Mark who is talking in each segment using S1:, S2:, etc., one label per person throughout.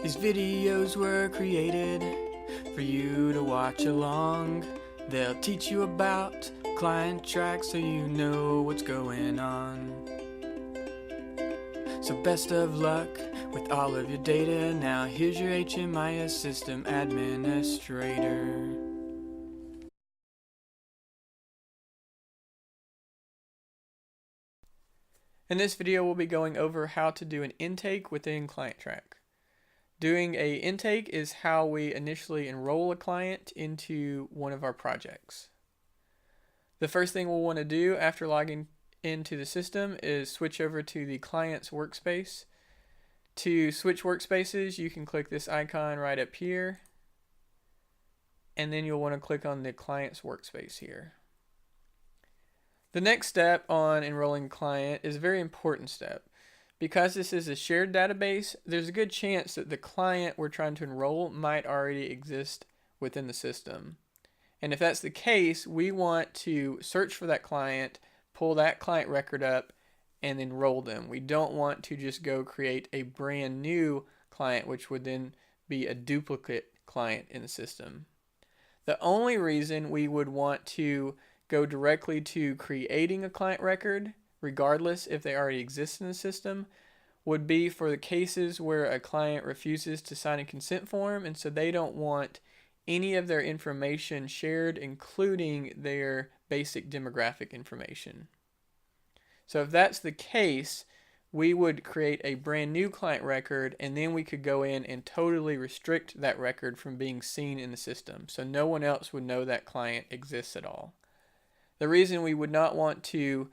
S1: These videos were created for you to watch along. They'll teach you about client tracks so you know what's going on. So best of luck with all of your data. Now here's your HMIS system administrator. In this video, we'll be going over how to do an intake within Client Track. Doing an intake is how we initially enroll a client into one of our projects. The first thing we'll want to do after logging into the system is switch over to the client's workspace. To switch workspaces, you can click this icon right up here, and then you'll want to click on the client's workspace here. The next step on enrolling a client is a very important step. Because this is a shared database, there's a good chance that the client we're trying to enroll might already exist within the system. And if that's the case, we want to search for that client, pull that client record up, and enroll them. We don't want to just go create a brand new client, which would then be a duplicate client in the system. The only reason we would want to go directly to creating a client record, regardless if they already exist in the system, would be for the cases where a client refuses to sign a consent form, and so they don't want any of their information shared, including their basic demographic information. So if that's the case, we would create a brand new client record, and then we could go in and totally restrict that record from being seen in the system, so no one else would know that client exists at all. The reason we would not want to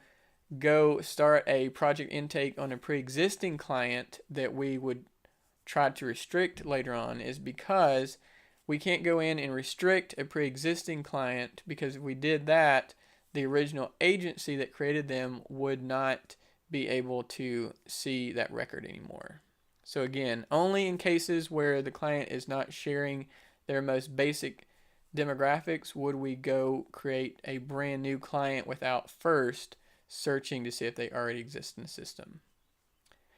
S1: go start a project intake on a pre-existing client that we would try to restrict later on is because we can't go in and restrict a pre-existing client, because if we did that, the original agency that created them would not be able to see that record anymore. So again, only in cases where the client is not sharing their most basic demographics would we go create a brand new client without first searching to see if they already exist in the system.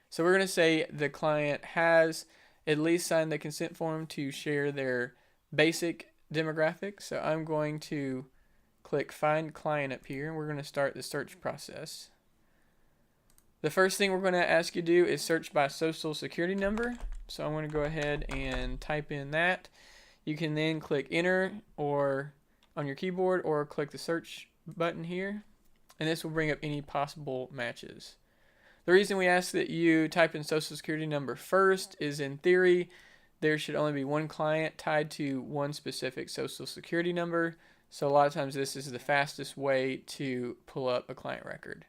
S1: So we're going to say the client has at least signed the consent form to share their basic demographics. So I'm going to click Find Client up here, and we're going to start the search process. The first thing we're going to ask you to do is search by social security number. So I'm going to go ahead and type in that. You can then click Enter or on your keyboard, or click the search button here, and this will bring up any possible matches. The reason we ask that you type in social security number first is, in theory, there should only be one client tied to one specific social security number, so a lot of times this is the fastest way to pull up a client record.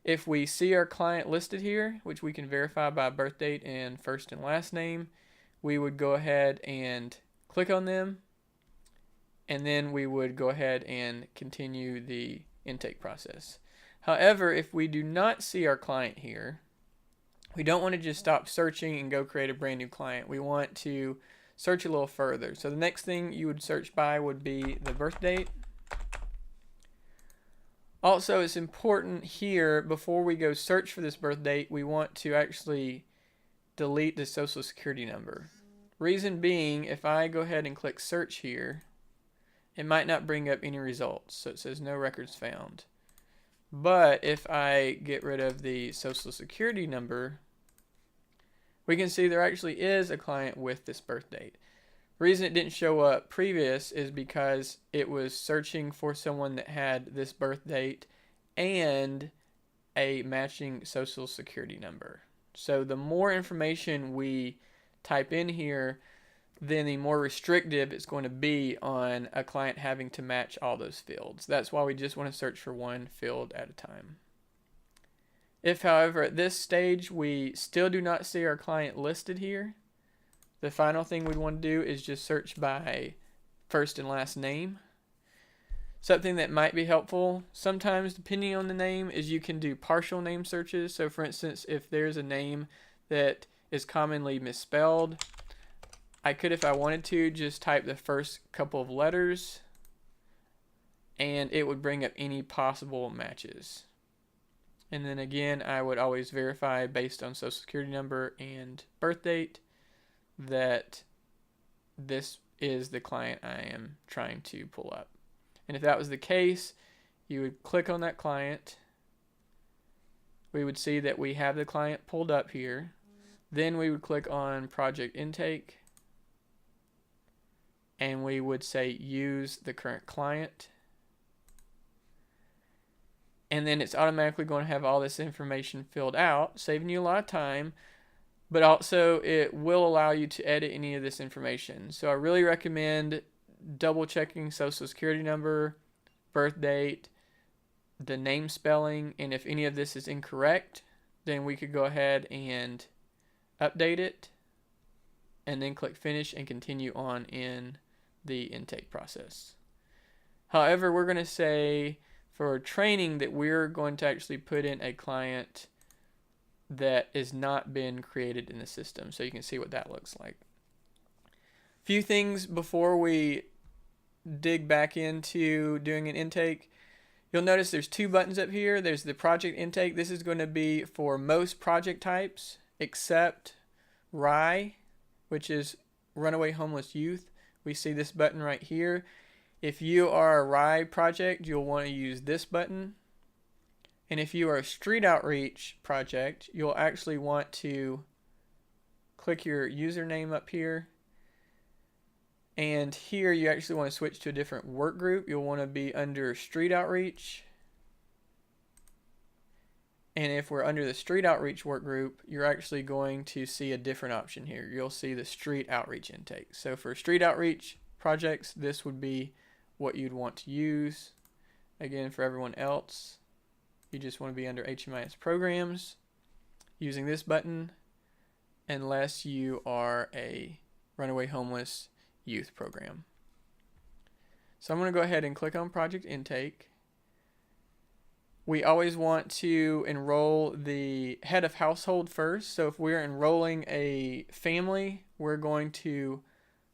S1: If we see our client listed here, which we can verify by birth date and first and last name, we would go ahead and click on them, and then we would go ahead and continue the intake process. However, if we do not see our client here, we don't want to just stop searching and go create a brand new client. We want to search a little further. So the next thing you would search by would be the birth date. Also, it's important here, before we go search for this birth date, we want to actually delete the social security number. Reason being, if I go ahead and click search here, it might not bring up any results, so it says no records found. But if I get rid of the social security number, we can see there actually is a client with this birth date. The reason it didn't show up previous is because it was searching for someone that had this birth date and a matching social security number. So the more information we type in here, then the more restrictive it's going to be on a client having to match all those fields. That's why we just want to search for one field at a time. If, however, at this stage we still do not see our client listed here, the final thing we'd want to do is just search by first and last name. Something that might be helpful sometimes, depending on the name, is you can do partial name searches. So for instance, if there's a name that is commonly misspelled, I could, if I wanted to, just type the first couple of letters and it would bring up any possible matches. And then again, I would always verify based on social security number and birth date. that this is the client I am trying to pull up. And if that was the case, you would click on that client. We would see that we have the client pulled up here. Then we would click on project intake, and we would say use the current client. And then it's automatically going to have all this information filled out, saving you a lot of time, but also it will allow you to edit any of this information. So I really recommend double checking social security number, birth date, the name spelling, and if any of this is incorrect, then we could go ahead and update it and then click finish and continue on in the intake process. However, we're going to say for training that we're going to actually put in a client that has not been created in the system, so you can see what that looks like. Few things before we dig back into doing an intake. You'll notice there's two buttons up here. There's the project intake. This is going to be for most project types except RHI, which is Runaway Homeless Youth. We see this button right here. If you are a RHI project, you'll want to use this button. And if you are a street outreach project, you'll actually want to click your username up here. And here you actually want to switch to a different work group. You'll want to be under street outreach. And if we're under the street outreach work group, you're actually going to see a different option here. You'll see the street outreach intake. So for street outreach projects, this would be what you'd want to use. Again, for everyone else, you just want to be under HMIS programs using this button, unless you are a runaway homeless youth program. So I'm going to go ahead and click on project intake. We always want to enroll the head of household first. So if we're enrolling a family, we're going to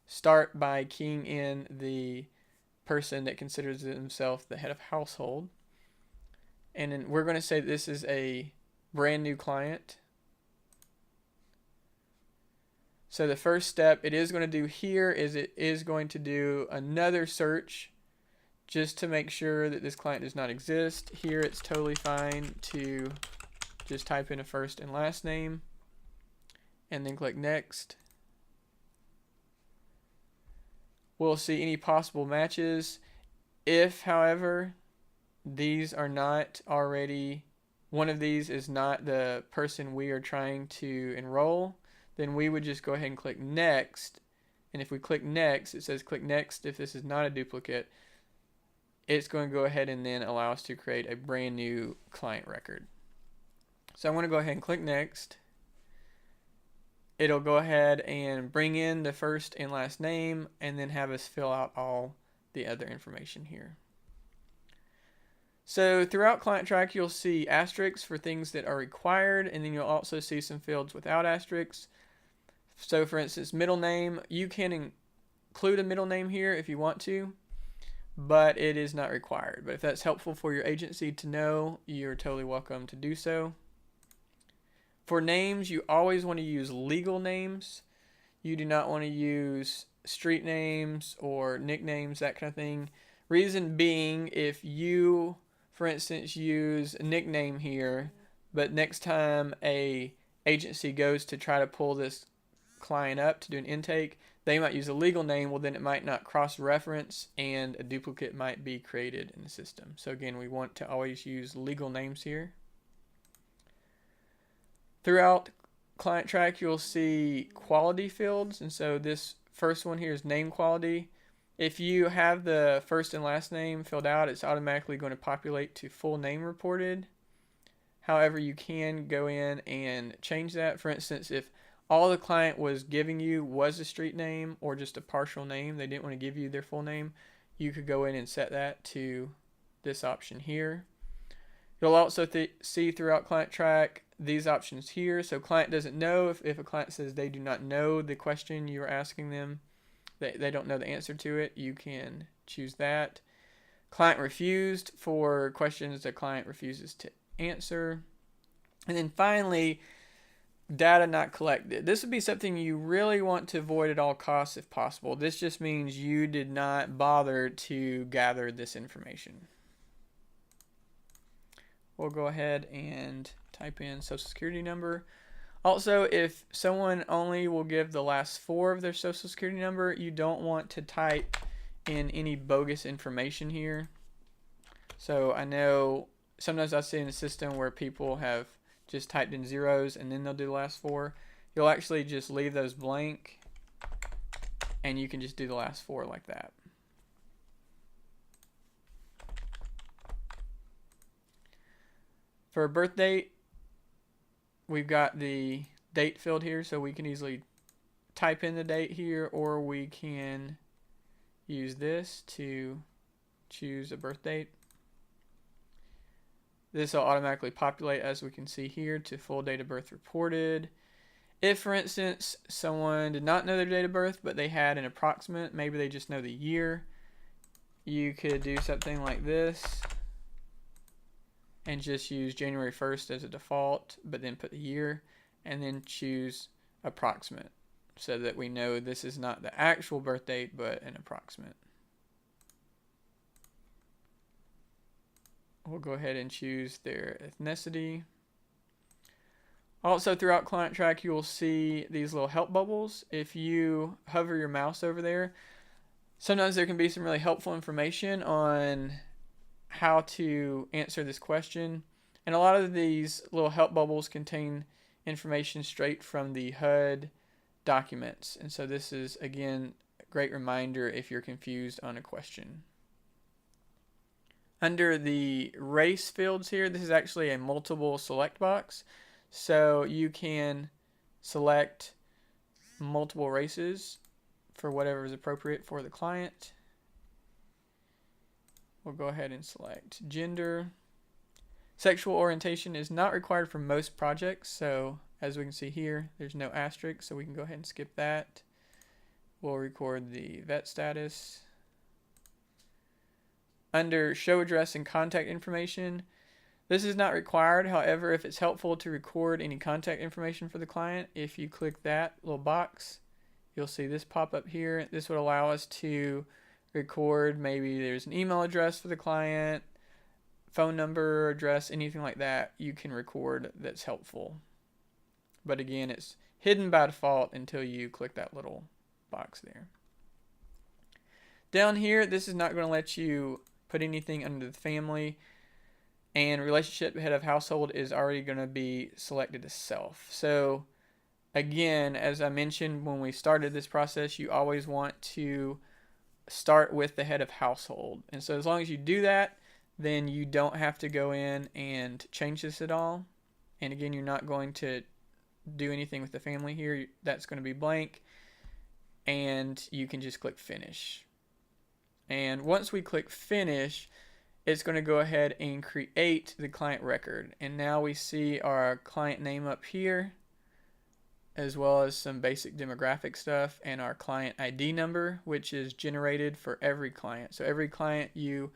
S1: start by keying in the person that considers themselves the head of household. And then we're going to say this is a brand new client. So the first step it is going to do here is it is going to do another search just to make sure that this client does not exist. Here it's totally fine to just type in a first and last name and then click next. We'll see any possible matches. If, however, these are not already, one of these is not the person we are trying to enroll, then we would just go ahead and click next. And if we click next, it says click next if this is not a duplicate. It's going to go ahead and then allow us to create a brand new client record. So I'm going to go ahead and click next. It'll go ahead and bring in the first and last name and then have us fill out all the other information here. So throughout Client Track, you'll see asterisks for things that are required, and then you'll also see some fields without asterisks. So for instance, middle name, you can include a middle name here if you want to, but it is not required. But if that's helpful for your agency to know, you're totally welcome to do so. For names, you always want to use legal names. You do not want to use street names or nicknames, that kind of thing. Reason being, if you, for instance, use a nickname here, but next time a agency goes to try to pull this client up to do an intake, they might use a legal name, well then it might not cross-reference and a duplicate might be created in the system. So again, we want to always use legal names here. Throughout Client Track, you'll see quality fields, and so this first one here is name quality. If you have the first and last name filled out, it's automatically going to populate to full name reported. However, you can go in and change that. For instance, if all the client was giving you was a street name or just a partial name, they didn't want to give you their full name, you could go in and set that to this option here. You'll also see throughout Client Track these options here. So client doesn't know, if a client says they do not know the question you're asking them, they don't know the answer to it, you can choose that. Client refused for questions the client refuses to answer. And then finally, data not collected. This would be something you really want to avoid at all costs if possible. This just means you did not bother to gather this information. We'll go ahead and type in social security number. Also, if someone only will give the last 4 of their social security number, you don't want to type in any bogus information here. So I know sometimes I see in the system where people have just typed in zeros and then they'll do the last 4. You'll actually just leave those blank and you can just do the last 4 like that. For a birth date, we've got the date field here, so we can easily type in the date here, or we can use this to choose a birth date. This will automatically populate, as we can see here, to full date of birth reported. If, for instance, someone did not know their date of birth, but they had an approximate, maybe they just know the year, you could do something like this and just use January 1st as a default, but then put the year and then choose approximate so that we know this is not the actual birth date but an approximate. We'll go ahead and choose their ethnicity. Also, throughout Client Track, you will see these little help bubbles. If you hover your mouse over there, sometimes there can be some really helpful information on how to answer this question. And a lot of these little help bubbles contain information straight from the HUD documents. And so this is, again, a great reminder if you're confused on a question. Under the race fields here, this is actually a multiple select box. So you can select multiple races for whatever is appropriate for the client. We'll go ahead and select gender. Sexual orientation is not required for most projects, so as we can see here, there's no asterisk, so we can go ahead and skip that. We'll record the vet status. Under show address and contact information, this is not required. However, if it's helpful to record any contact information for the client, if you click that little box, you'll see this pop up here. This would allow us to record, maybe there's an email address for the client, phone number, address, anything like that you can record that's helpful. But again, it's hidden by default until you click that little box there. Down here, this is not going to let you put anything under the family, and relationship head of household is already going to be selected as self. So again, as I mentioned when we started this process, you always want to start with the head of household. And so as long as you do that, then you don't have to go in and change this at all. And again, you're not going to do anything with the family here. That's going to be blank. And you can just click finish. And once we click finish, it's going to go ahead and create the client record. And now we see our client name up here, as well as some basic demographic stuff, and our client ID number, which is generated for every client. So every client you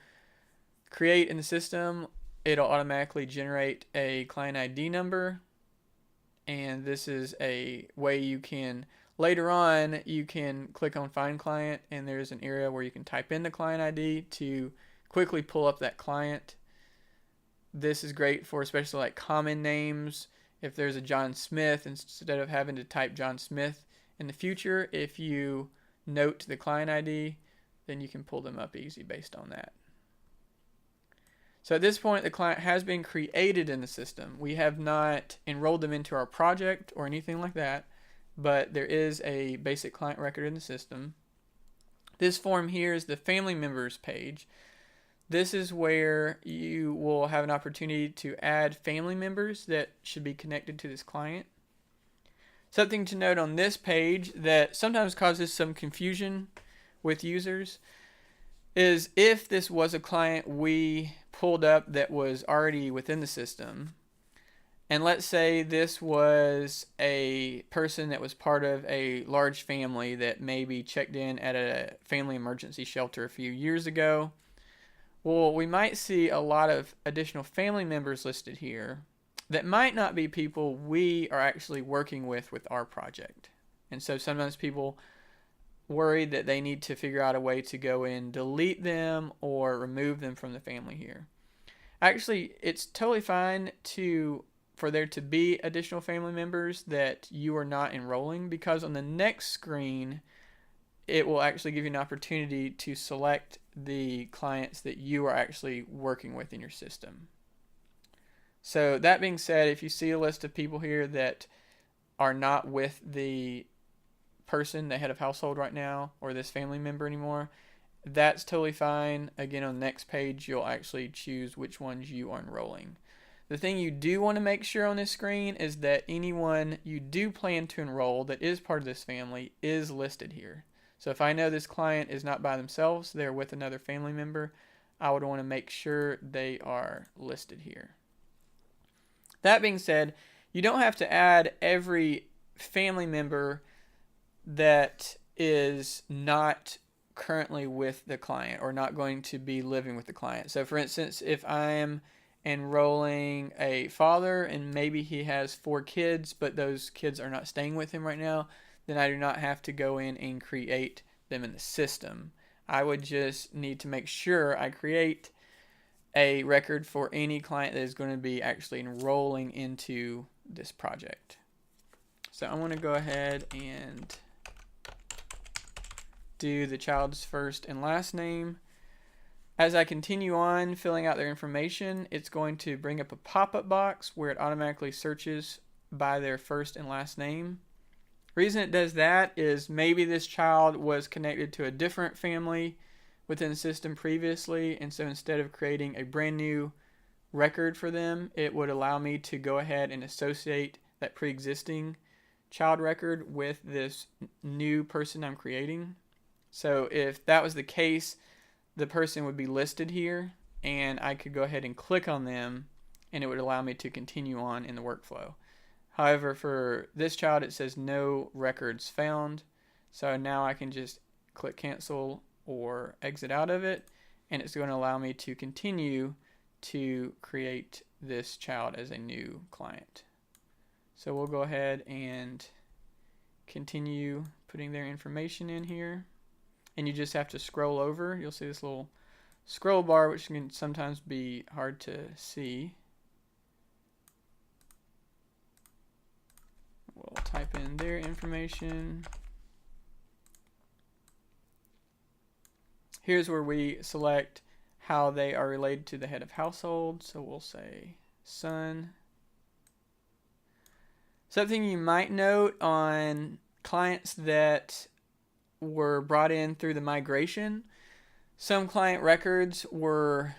S1: create in the system, it'll automatically generate a client ID number. And this is a way you can, later on, you can click on Find Client, and there's an area where you can type in the client ID to quickly pull up that client. This is great for especially like common names. If there's a John Smith, instead of having to type John Smith in the future, if you note the client ID, then you can pull them up easy based on that. So at this point, the client has been created in the system. We have not enrolled them into our project or anything like that, but there is a basic client record in the system. This form here is the family members page. This is where you will have an opportunity to add family members that should be connected to this client. Something to note on this page that sometimes causes some confusion with users is if this was a client we pulled up that was already within the system, and let's say this was a person that was part of a large family that maybe checked in at a family emergency shelter a few years ago. Well, we might see a lot of additional family members listed here, that might not be people we are actually working with our project. And so sometimes people worry that they need to figure out a way to go in, delete them, or remove them from the family here. Actually, it's totally fine for there to be additional family members that you are not enrolling, because on the next screen it will actually give you an opportunity to select the clients that you are actually working with in your system. So that being said, if you see a list of people here that are not with the person, the head of household right now, or this family member anymore, that's totally fine. Again, on the next page, you'll actually choose which ones you are enrolling. The thing you do want to make sure on this screen is that anyone you do plan to enroll that is part of this family is listed here. So if I know this client is not by themselves, they're with another family member, I would want to make sure they are listed here. That being said, you don't have to add every family member that is not currently with the client or not going to be living with the client. So for instance, if I am enrolling a father and maybe he has 4 kids, but those kids are not staying with him right now, then I do not have to go in and create them in the system. I would just need to make sure I create a record for any client that is going to be actually enrolling into this project. So I'm going to go ahead and do the child's first and last name. As I continue on filling out their information, it's going to bring up a pop-up box where it automatically searches by their first and last name. The reason it does that is maybe this child was connected to a different family within the system previously, and so instead of creating a brand new record for them, it would allow me to go ahead and associate that pre-existing child record with this new person I'm creating. So if that was the case, the person would be listed here, and I could go ahead and click on them, and it would allow me to continue on in the workflow. However, for this child, it says no records found, so now I can just click cancel or exit out of it, and it's going to allow me to continue to create this child as a new client. So we'll go ahead and continue putting their information in here, and you just have to scroll over. You'll see this little scroll bar, which can sometimes be hard to see. We'll type in their information. Here's where we select how they are related to the head of household. So we'll say son. Something you might note on clients that were brought in through the migration, some client records were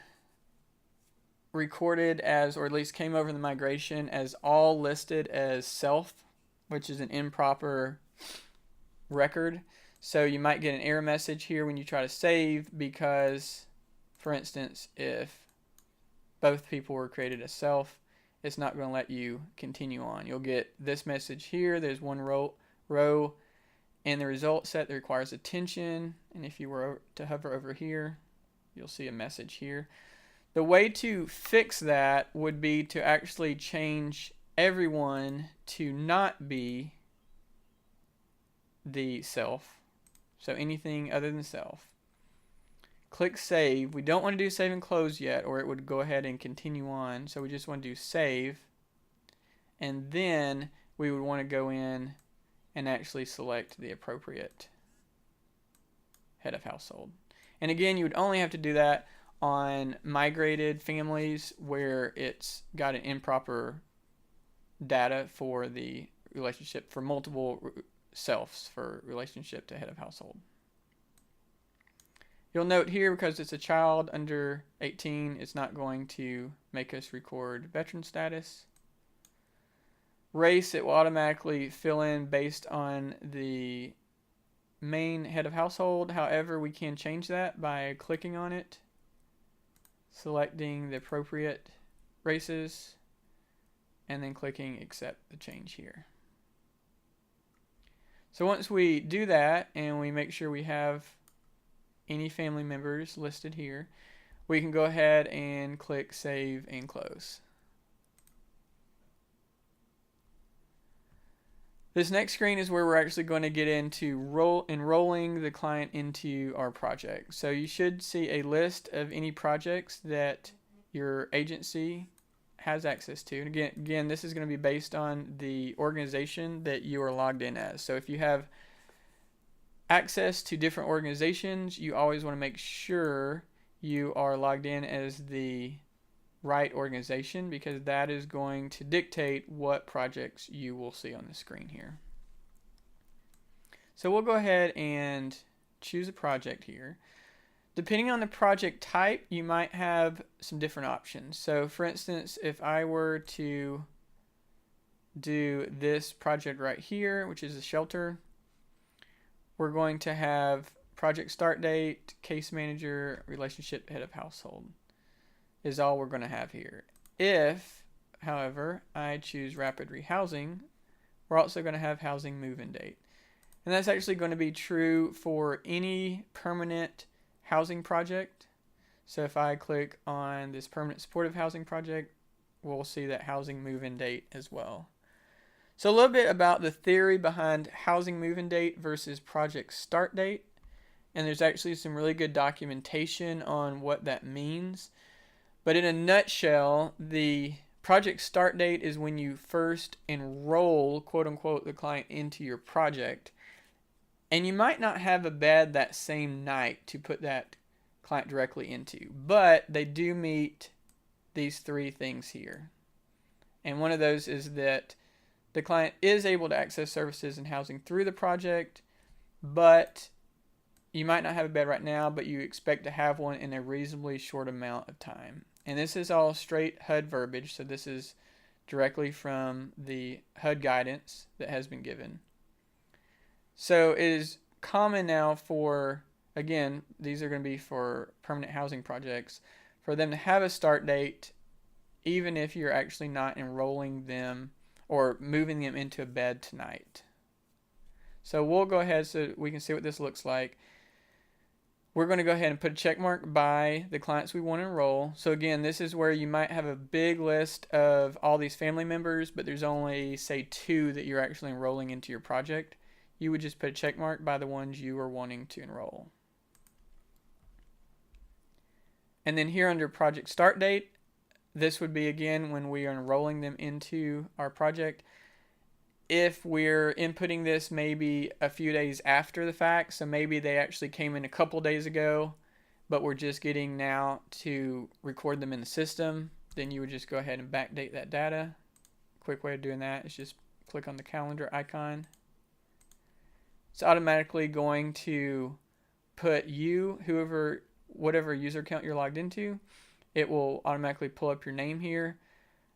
S1: recorded as, or at least came over the migration as all listed as self, which is an improper record. So you might get an error message here when you try to save because, for instance, if both people were created as self, it's not going to let you continue on. You'll get this message here. There's one row in the result set that requires attention, and if you were to hover over here, you'll see a message here. The way to fix that would be to actually change everyone to not be the self. So anything other than self. Click save. We don't want to do save and close yet, or it would go ahead and continue on. So we just want to do save. And then we would want to go in and actually select the appropriate head of household. And again, you would only have to do that on migrated families where it's got an improper data for the relationship, for multiple selves for relationship to head of household. You'll note here, because it's a child under 18, it's not going to make us record veteran status. Race, it will automatically fill in based on the main head of household. However, we can change that by clicking on it, selecting the appropriate races, and then clicking accept the change here. So once we do that and we make sure we have any family members listed here, we can go ahead and click save and close. This next screen is where we're actually going to get into enrolling the client into our project. So you should see a list of any projects that your agency has access to. And again, this is going to be based on the organization that you are logged in as. So if you have access to different organizations, you always want to make sure you are logged in as the right organization, because that is going to dictate what projects you will see on the screen here. So we'll go ahead and choose a project here. Depending on the project type, you might have some different options. So for instance, if I were to do this project right here, which is a shelter, we're going to have project start date, case manager, relationship, head of household is all we're going to have here. If, however, I choose rapid rehousing, we're also going to have housing move-in date. And that's actually going to be true for any permanent housing project. So if I click on this permanent supportive housing project, we'll see that housing move-in date as well. So a little bit about the theory behind housing move-in date versus project start date. And there's actually some really good documentation on what that means. But in a nutshell, the project start date is when you first enroll, quote unquote, the client into your project. And you might not have a bed that same night to put that client directly into, but they do meet these three things here. And one of those is that the client is able to access services and housing through the project, but you might not have a bed right now, but you expect to have one in a reasonably short amount of time. And this is all straight HUD verbiage, so this is directly from the HUD guidance that has been given. So it is common now for, again, these are going to be for permanent housing projects, for them to have a start date even if you're actually not enrolling them or moving them into a bed tonight. So we'll go ahead so we can see what this looks like. We're going to go ahead and put a check mark by the clients we want to enroll. So again, this is where you might have a big list of all these family members, but there's only, say, 2 that you're actually enrolling into your project. You would just put a check mark by the ones you are wanting to enroll. And then here under project start date, this would be again when we are enrolling them into our project. If we're inputting this maybe a few days after the fact, so maybe they actually came in a couple days ago, but we're just getting now to record them in the system, then you would just go ahead and backdate that data. Quick way of doing that is just click on the calendar icon. It's automatically going to put you, whatever user account you're logged into, it will automatically pull up your name here.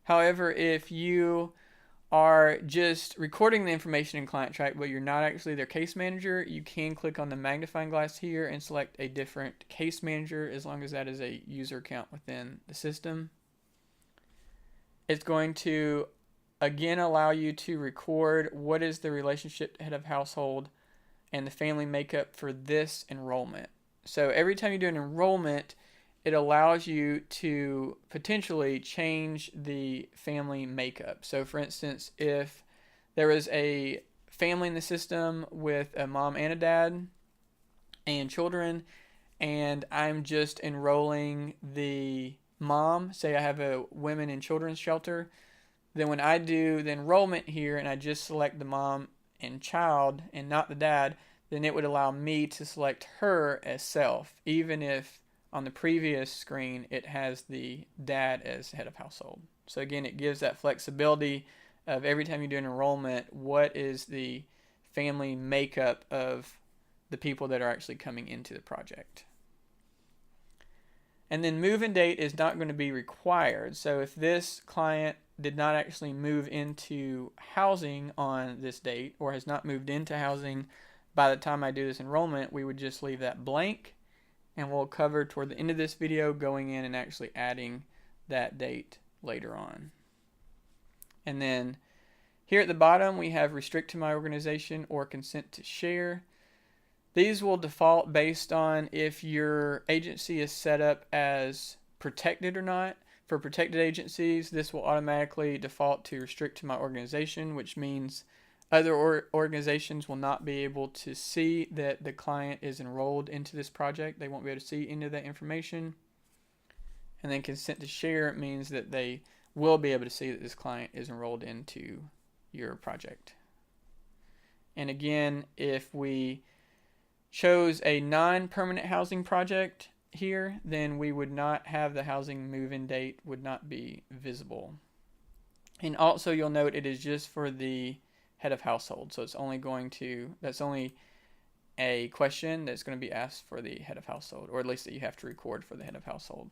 S1: However, if you are just recording the information in client track, but you're not actually their case manager, you can click on the magnifying glass here and select a different case manager as long as that is a user account within the system. It's going to again allow you to record what is the relationship head of household and the family makeup for this enrollment. So every time you do an enrollment, it allows you to potentially change the family makeup. So for instance, if there was a family in the system with a mom and a dad and children, and I'm just enrolling the mom, say I have a women and children's shelter, then when I do the enrollment here and I just select the mom and child and not the dad, then it would allow me to select her as self, even if on the previous screen it has the dad as head of household. So again, it gives that flexibility of every time you do an enrollment, what is the family makeup of the people that are actually coming into the project. And then move-in date is not going to be required. So if this client did not actually move into housing on this date or has not moved into housing by the time I do this enrollment, we would just leave that blank, and we'll cover toward the end of this video going in and actually adding that date later on. And then here at the bottom we have restrict to my organization or consent to share. These will default based on if your agency is set up as protected or not. For protected agencies, this will automatically default to restrict to my organization, which means Other organizations will not be able to see that the client is enrolled into this project. They won't be able to see any of that information. And then consent to share means that they will be able to see that this client is enrolled into your project. And again, if we chose a non-permanent housing project here, then we would not have the housing move-in date would not be visible. And also you'll note it is just for the head of household. So it's only that's only a question that's going to be asked for the head of household, or at least that you have to record for the head of household.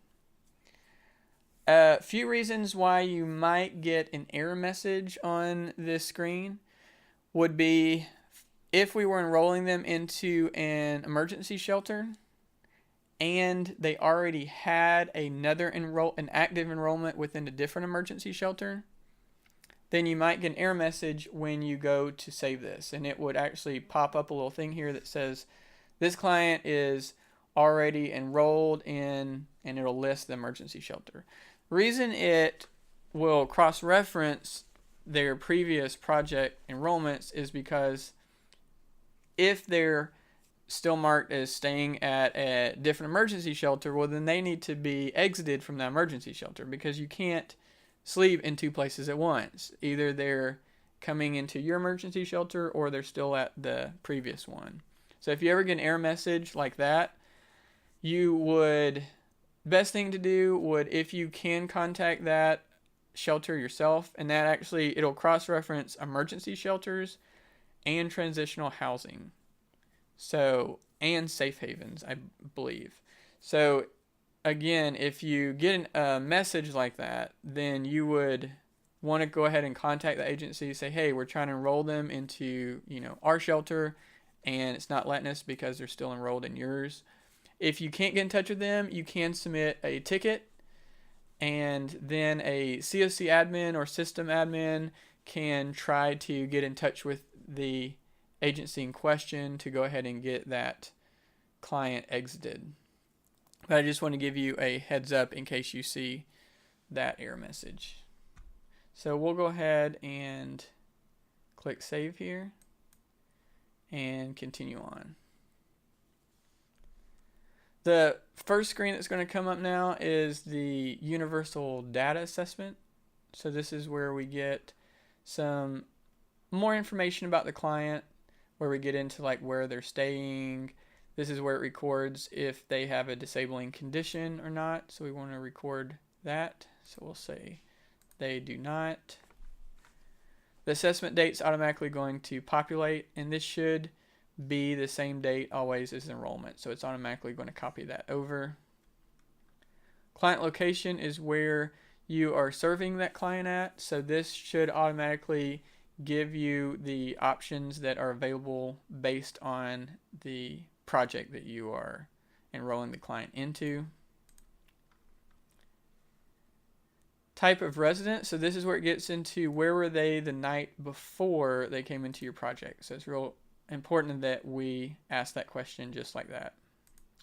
S1: A few reasons why you might get an error message on this screen would be if we were enrolling them into an emergency shelter and they already had an active enrollment within a different emergency shelter, then you might get an error message when you go to save this, and it would actually pop up a little thing here that says this client is already enrolled in, and it'll list the emergency shelter. The reason it will cross-reference their previous project enrollments is because if they're still marked as staying at a different emergency shelter, well, then they need to be exited from that emergency shelter, because you can't sleep in two places at once. Either they're coming into your emergency shelter or they're still at the previous one. So if you ever get an error message like that, best thing to do would, if you can, contact that shelter yourself, and that actually, it'll cross-reference emergency shelters and transitional housing. So, and safe havens, I believe. So again, if you get a message like that, then you would want to go ahead and contact the agency, say, hey, we're trying to enroll them into, our shelter, and it's not letting us because they're still enrolled in yours. If you can't get in touch with them, you can submit a ticket, and then a COC admin or system admin can try to get in touch with the agency in question to go ahead and get that client exited. But I just want to give you a heads up in case you see that error message. So we'll go ahead and click save here and continue on. The first screen that's going to come up now is the universal data assessment. So this is where we get some more information about the client, where we get into like where they're staying. This is where it records if they have a disabling condition or not. So we want to record that. So we'll say they do not. The assessment date's automatically going to populate, and this should be the same date always as enrollment. So it's automatically going to copy that over. Client location is where you are serving that client at. So this should automatically give you the options that are available based on the project that you are enrolling the client into. Type of resident. So this is where it gets into where were they the night before they came into your project. So it's real important that we ask that question just like that.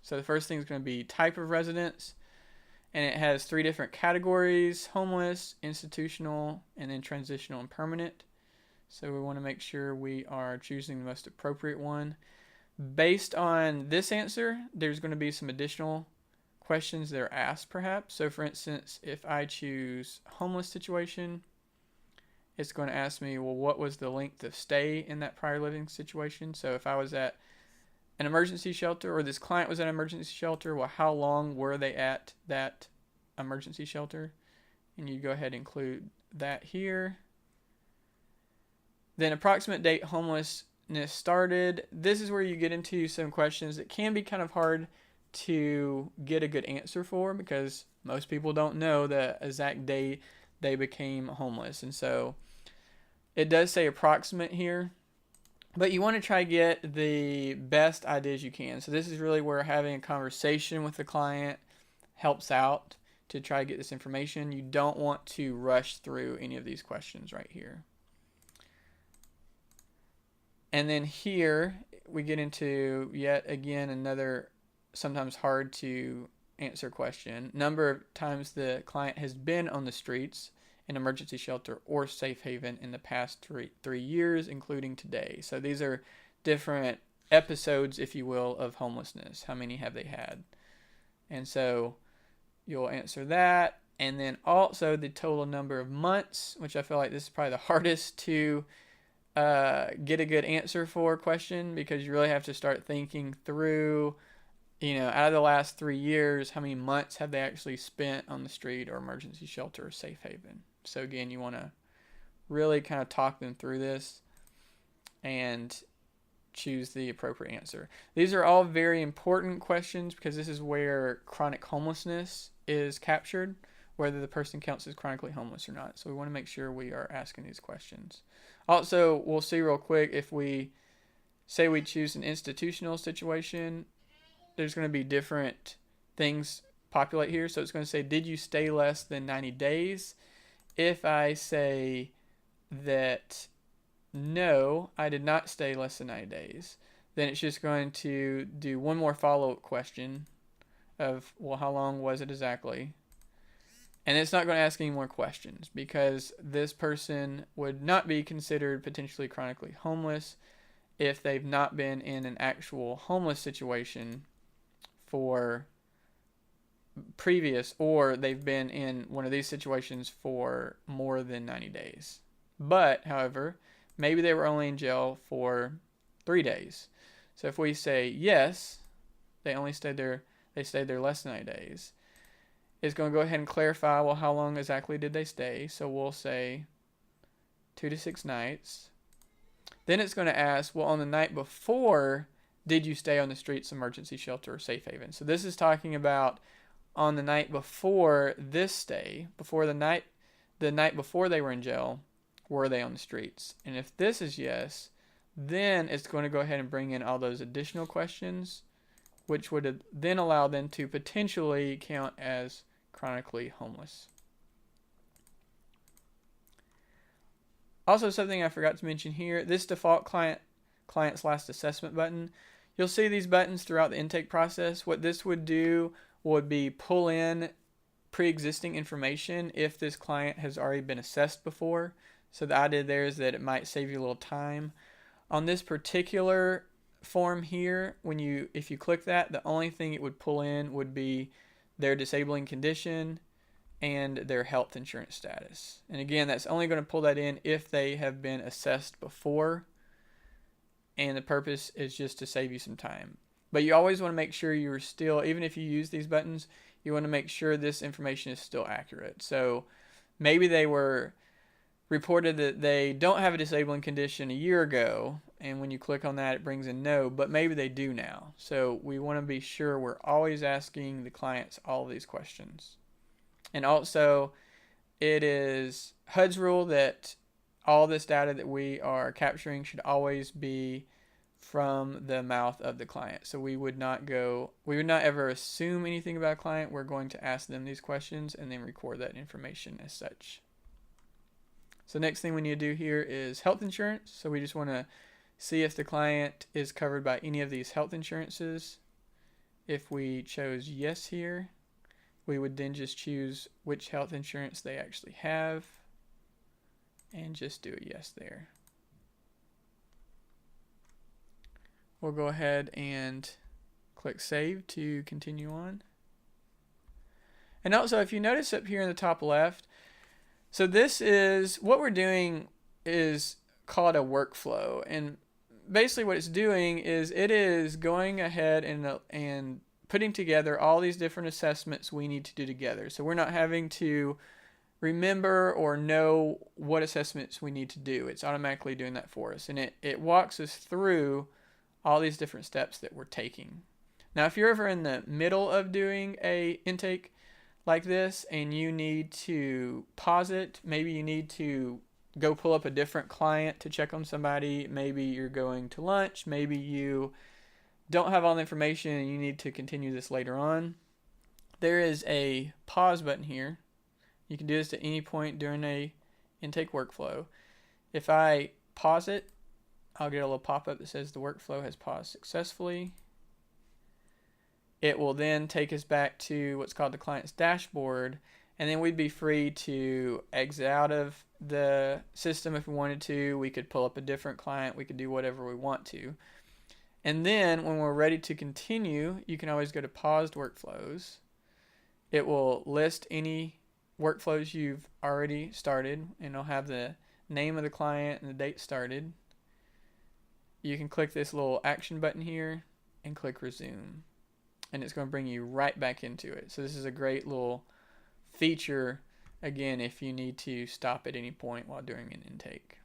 S1: So the first thing is going to be type of residence, and it has 3 different categories: homeless, institutional, and then transitional and permanent. So we want to make sure we are choosing the most appropriate one. Based on this answer, there's going to be some additional questions that are asked perhaps. So for instance, if I choose homeless situation, it's going to ask me, well, what was the length of stay in that prior living situation? So if I was at an emergency shelter, or this client was at an emergency shelter, well, how long were they at that emergency shelter? And you go ahead and include that here. Then approximate date homelessness started. This is where you get into some questions that can be kind of hard to get a good answer for, because most people don't know the exact day they became homeless. And so it does say approximate here, but you want to try to get the best ideas you can. So this is really where having a conversation with the client helps out to try to get this information. You don't want to rush through any of these questions right here. And then here we get into yet again another sometimes hard to answer question. Number of times the client has been on the streets, an emergency shelter or safe haven in the past three years, including today. So these are different episodes, if you will, of homelessness. How many have they had? And so you'll answer that. And then also the total number of months, which I feel like this is probably the hardest to get a good answer for question, because you really have to start thinking through, out of the last 3 years, how many months have they actually spent on the street or emergency shelter or safe haven. So again, you want to really kind of talk them through this and choose the appropriate answer. These are all very important questions because this is where chronic homelessness is captured, whether the person counts as chronically homeless or not. So we want to make sure we are asking these questions. Also, we'll see real quick, if we say we choose an institutional situation, there's going to be different things populate here. So it's going to say, did you stay less than 90 days? If I say that no, I did not stay less than 90 days, then it's just going to do one more follow-up question of, well, how long was it exactly? And it's not going to ask any more questions, because this person would not be considered potentially chronically homeless if they've not been in an actual homeless situation for previous, or they've been in one of these situations for more than 90 days. But, however, maybe they were only in jail for 3 days. So if we say yes, they stayed there less than 90 days, it's going to go ahead and clarify, well, how long exactly did they stay? So we'll say 2 to 6 nights. Then it's going to ask, well, on the night before, did you stay on the streets, emergency shelter, or safe haven? So this is talking about on the night before this stay, before the night before they were in jail, were they on the streets? And if this is yes, then it's going to go ahead and bring in all those additional questions, which would then allow them to potentially count as chronically homeless. Also, something I forgot to mention here, this default client's last assessment button. You'll see these buttons throughout the intake process. What this would do would be pull in pre-existing information if this client has already been assessed before. So the idea there is that it might save you a little time. On this particular form here, if you click that, the only thing it would pull in would be their disabling condition and their health insurance status. And again, that's only going to pull that in if they have been assessed before, and the purpose is just to save you some time. But you always want to make sure you're still, even if you use these buttons, you want to make sure this information is still accurate. So maybe they were reported that they don't have a disabling condition a year ago, and when you click on that, it brings in no, but maybe they do now. So we want to be sure we're always asking the clients all of these questions. And also, it is HUD's rule that all this data that we are capturing should always be from the mouth of the client. So we would not ever assume anything about a client. We're going to ask them these questions and then record that information as such. So next thing we need to do here is health insurance. So we just want to see if the client is covered by any of these health insurances. If we chose yes here, we would then just choose which health insurance they actually have and just do a yes there. We'll go ahead and click save to continue on. And also, if you notice up here in the top left, so this is what we're doing is called a workflow, and basically what it's doing is it is going ahead and putting together all these different assessments we need to do together. So we're not having to remember or know what assessments we need to do. It's automatically doing that for us, and it walks us through all these different steps that we're taking. Now, if you're ever in the middle of doing a intake like this and you need to pause it, maybe you need to go pull up a different client to check on somebody, maybe you're going to lunch, maybe you don't have all the information and you need to continue this later on, there is a pause button here. You can do this at any point during a intake workflow. If I pause it, I'll get a little pop-up that says the workflow has paused successfully. It will then take us back to what's called the client's dashboard, And then we'd be free to exit out of the system if we wanted to. We could pull up a different client. We could do whatever we want to. And then when we're ready to continue, you can always go to paused workflows. It will list any workflows you've already started, and it'll have the name of the client and the date started. You can click this little action button here and click resume, and it's going to bring you right back into it. So this is a great little feature, again, if you need to stop at any point while doing an intake.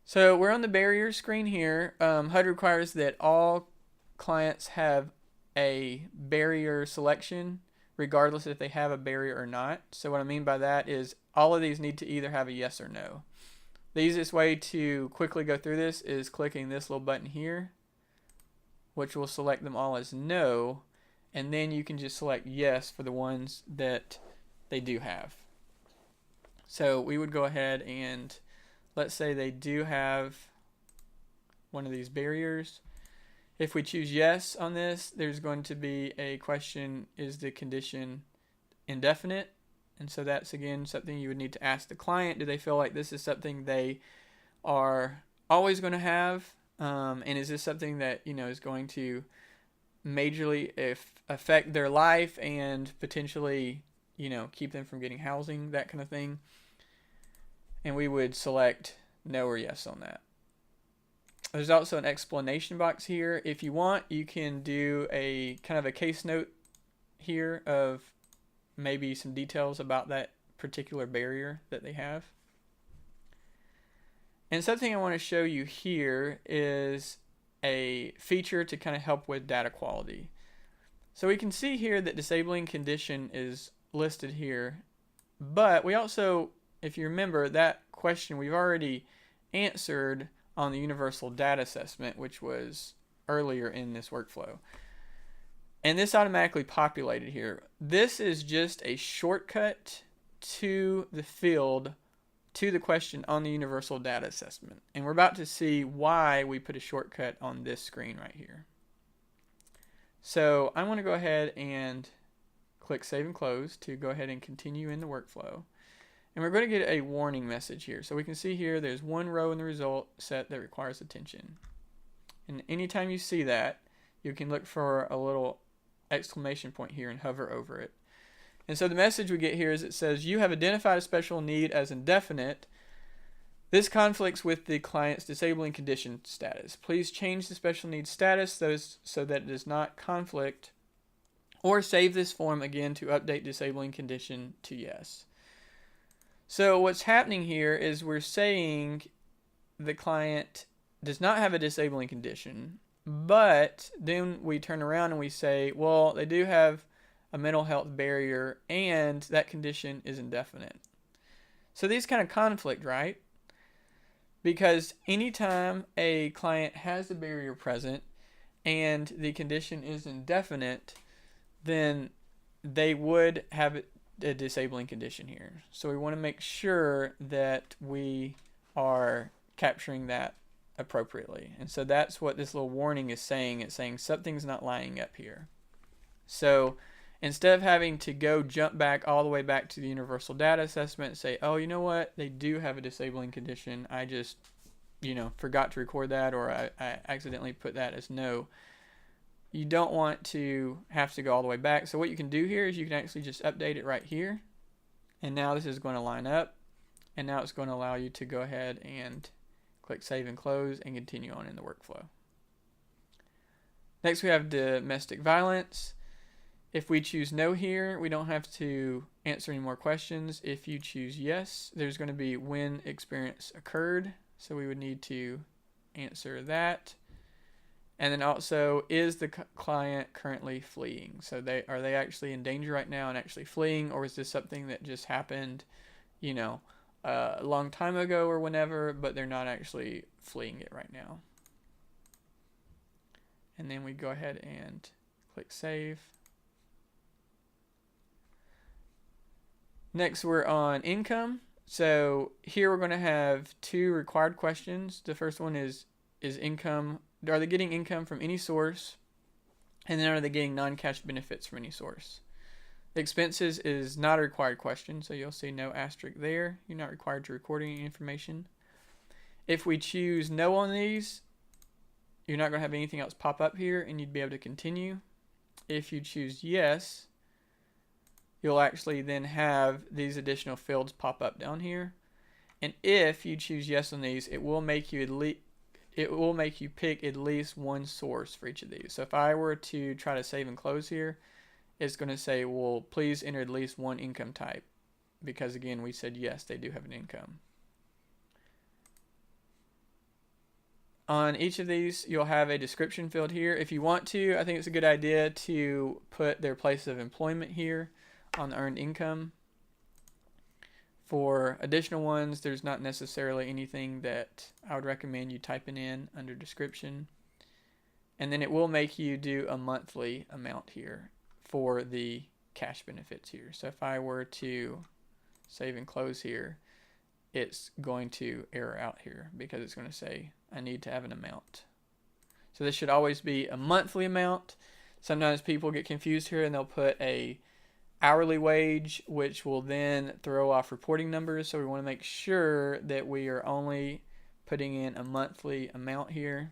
S1: So we're on the barrier screen here. HUD requires that all clients have a barrier selection, regardless if they have a barrier or not. So what I mean by that is all of these need to either have a yes or no. The easiest way to quickly go through this is clicking this little button here, which will select them all as no, and then you can just select yes for the ones that they do have. So we would go ahead and let's say they do have one of these barriers. If we choose yes on this, there's going to be a question, is the condition indefinite? And so that's, again, something you would need to ask the client. Do they feel like this is something they are always going to have? And is this something that, is going to majorly affect their life and potentially, keep them from getting housing, that kind of thing? And we would select no or yes on that. There's also an explanation box here. If you want, you can do a kind of a case note here of maybe some details about that particular barrier that they have. And something I want to show you here is a feature to kind of help with data quality. So we can see here that disabling condition is listed here, but we also, if you remember, that question we've already answered on the universal data assessment, which was earlier in this workflow. And this automatically populated here. This is just a shortcut to the field, to the question on the universal data assessment. And we're about to see why we put a shortcut on this screen right here. So I want to go ahead and click Save and Close to go ahead and continue in the workflow. And we're going to get a warning message here. So we can see here there's one row in the result set that requires attention. And anytime you see that, you can look for a little exclamation point here and hover over it. And so the message we get here is it says, you have identified a special need as indefinite. This conflicts with the client's disabling condition status. Please change the special needs status so that it does not conflict, or save this form again to update disabling condition to yes. So what's happening here is we're saying the client does not have a disabling condition, but then we turn around and we say, well, they do have a mental health barrier and that condition is indefinite. So these kind of conflict, right? Because anytime a client has a barrier present and the condition is indefinite, then they would have a disabling condition here. So we want to make sure that we are capturing that appropriately. And so that's what this little warning is saying. It's saying something's not lining up here. So instead of having to jump back all the way back to the universal data assessment and say, oh, you know what, they do have a disabling condition, I just forgot to record that, or I accidentally put that as no. You don't want to have to go all the way back. So what you can do here is you can actually just update it right here. And now this is going to line up. And now it's going to allow you to go ahead and click Save and Close and continue on in the workflow. Next we have domestic violence. If we choose no here, we don't have to answer any more questions. If you choose yes, there's going to be when experience occurred. So we would need to answer that. And then also, is the client currently fleeing? So are they actually in danger right now and actually fleeing, or is this something that just happened, a long time ago or whenever, but they're not actually fleeing it right now? And then we go ahead and click Save. Next, we're on income. So here we're going to have two required questions. The first one is income. Are they getting income from any source? And then are they getting non-cash benefits from any source? Expenses is not a required question, so you'll see no asterisk there. You're not required to record any information. If we choose no on these, you're not going to have anything else pop up here, and you'd be able to continue. If you choose yes, you'll actually then have these additional fields pop up down here. And if you choose yes on these, it will make you pick at least one source for each of these. So if I were to try to save and close here, it's going to say, well, please enter at least one income type, because again, we said yes, they do have an income. On each of these, you'll have a description field here. If you want to, I think it's a good idea to put their place of employment here on the earned income. For additional ones, there's not necessarily anything that I would recommend you typing in under description. And then it will make you do a monthly amount here for the cash benefits here. So if I were to save and close here, it's going to error out here because it's going to say I need to have an amount. So this should always be a monthly amount. Sometimes people get confused here and they'll put a hourly wage, which will then throw off reporting numbers. So we want to make sure that we are only putting in a monthly amount here.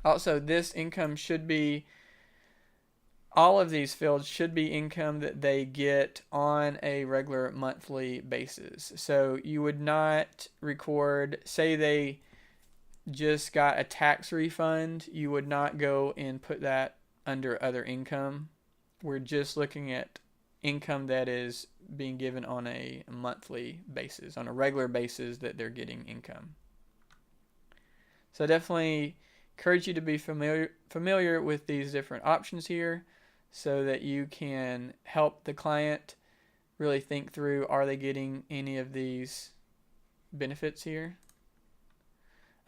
S1: Also, this income should be, all of these fields should be income that they get on a regular monthly basis. So you would not record, say they just got a tax refund, you would not go and put that under other income. We're just looking at income that is being given on a monthly basis, on a regular basis that they're getting income. So definitely encourage you to be familiar with these different options here so that you can help the client really think through, are they getting any of these benefits here?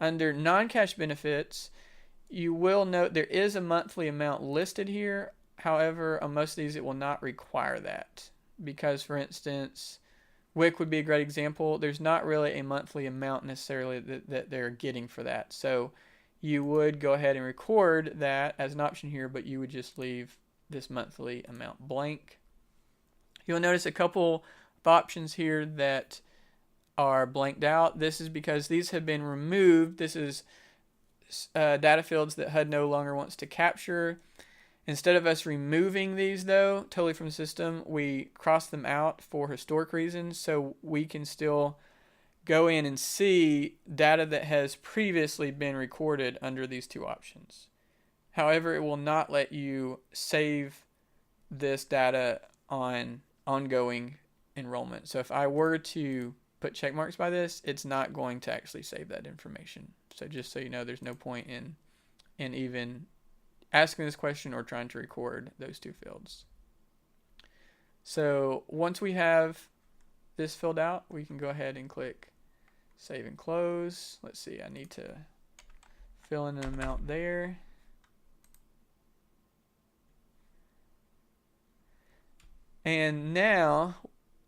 S1: Under non-cash benefits, you will note there is a monthly amount listed here. However, on most of these, it will not require that because, for instance, WIC would be a great example. There's not really a monthly amount necessarily that they're getting for that. So you would go ahead and record that as an option here, but you would just leave this monthly amount blank. You'll notice a couple of options here that are blanked out. This is because these have been removed. This is data fields that HUD no longer wants to capture. Instead of us removing these though, totally from the system, we cross them out for historic reasons so we can still go in and see data that has previously been recorded under these two options. However, it will not let you save this data on ongoing enrollment. So if I were to put check marks by this, it's not going to actually save that information. So just so you know, there's no point in even asking this question or trying to record those two fields. So once we have this filled out, we can go ahead and click save and close. Let's see, I need to fill in an amount there. And now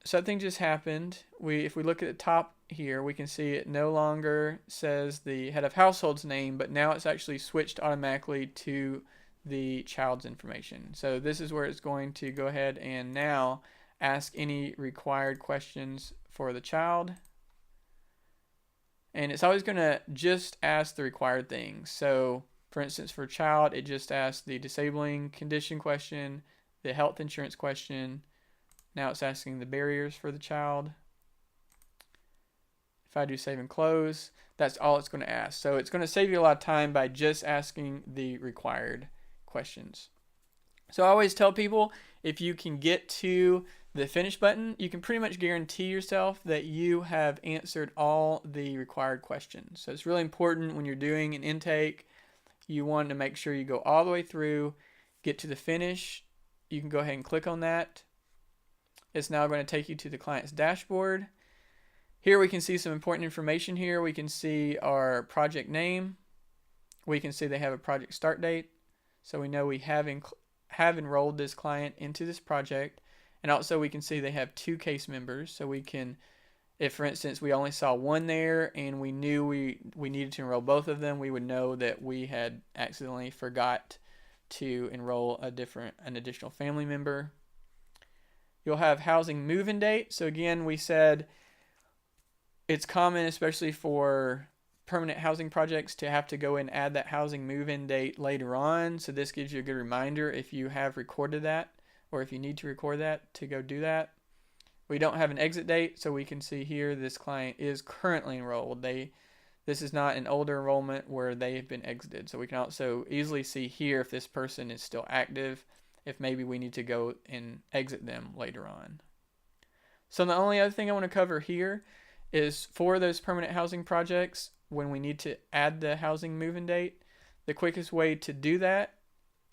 S1: something just happened. If we look at the top here, we can see it no longer says the head of household's name, but now it's actually switched automatically to the child's information. So this is where it's going to go ahead and now ask any required questions for the child. And it's always going to just ask the required things. So for instance, for child, it just asks the disabling condition question, the health insurance question. Now it's asking the barriers for the child. If I do save and close, that's all it's going to ask. So it's going to save you a lot of time by just asking the required questions. So I always tell people, if you can get to the finish button, you can pretty much guarantee yourself that you have answered all the required questions. So it's really important when you're doing an intake, you want to make sure you go all the way through, get to the finish. You can go ahead and click on that. It's now going to take you to the client's dashboard. Here we can see some important information here. We can see our project name. We can see they have a project start date. So we know we have enrolled this client into this project. And also we can see they have 2 case members. So we can, if for instance we only saw one there and we knew we needed to enroll both of them, we would know that we had accidentally forgot to enroll an additional family member. You'll have housing move-in date. So again, we said it's common, especially for permanent housing projects, to have to go and add that housing move-in date later on. So this gives you a good reminder if you have recorded that, or if you need to record that, to go do that. We don't have an exit date, so we can see here this client is currently enrolled. This is not an older enrollment where they have been exited. So we can also easily see here if this person is still active, if maybe we need to go and exit them later on. So the only other thing I want to cover here is for those permanent housing projects, when we need to add the housing move-in date, the quickest way to do that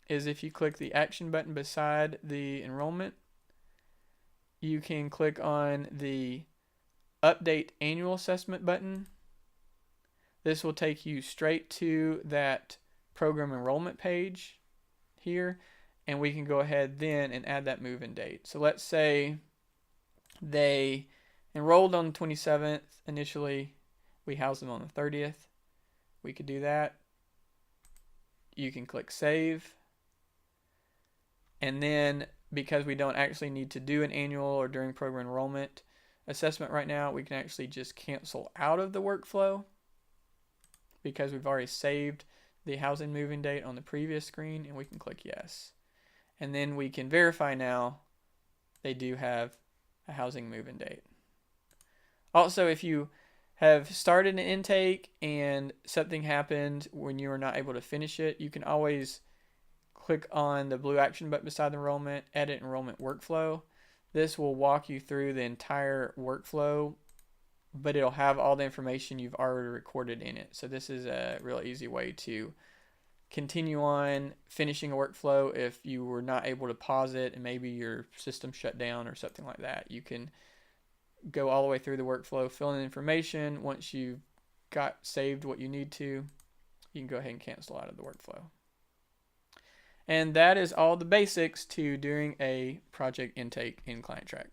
S1: is if you click the action button beside the enrollment. You can click on the update annual assessment button. This will take you straight to that program enrollment page here, and we can go ahead then and add that move-in date. So let's say they enrolled on the 27th initially, we housed them on the 30th. We could do that. You can click save, and then because we don't actually need to do an annual or during program enrollment assessment right now, we can actually just cancel out of the workflow because we've already saved the housing move-in date on the previous screen, and we can click yes. And then we can verify now they do have a housing move-in date. Also, if you have started an intake and something happened when you were not able to finish it, you can always click on the blue action button beside the enrollment, edit enrollment workflow. This will walk you through the entire workflow, but it'll have all the information you've already recorded in it. So this is a real easy way to continue on finishing a workflow if you were not able to pause it and maybe your system shut down or something like that. You can go all the way through the workflow, fill in the information. Once you've got saved what you need to, you can go ahead and cancel out of the workflow. And that is all the basics to doing a project intake in ClientTrack.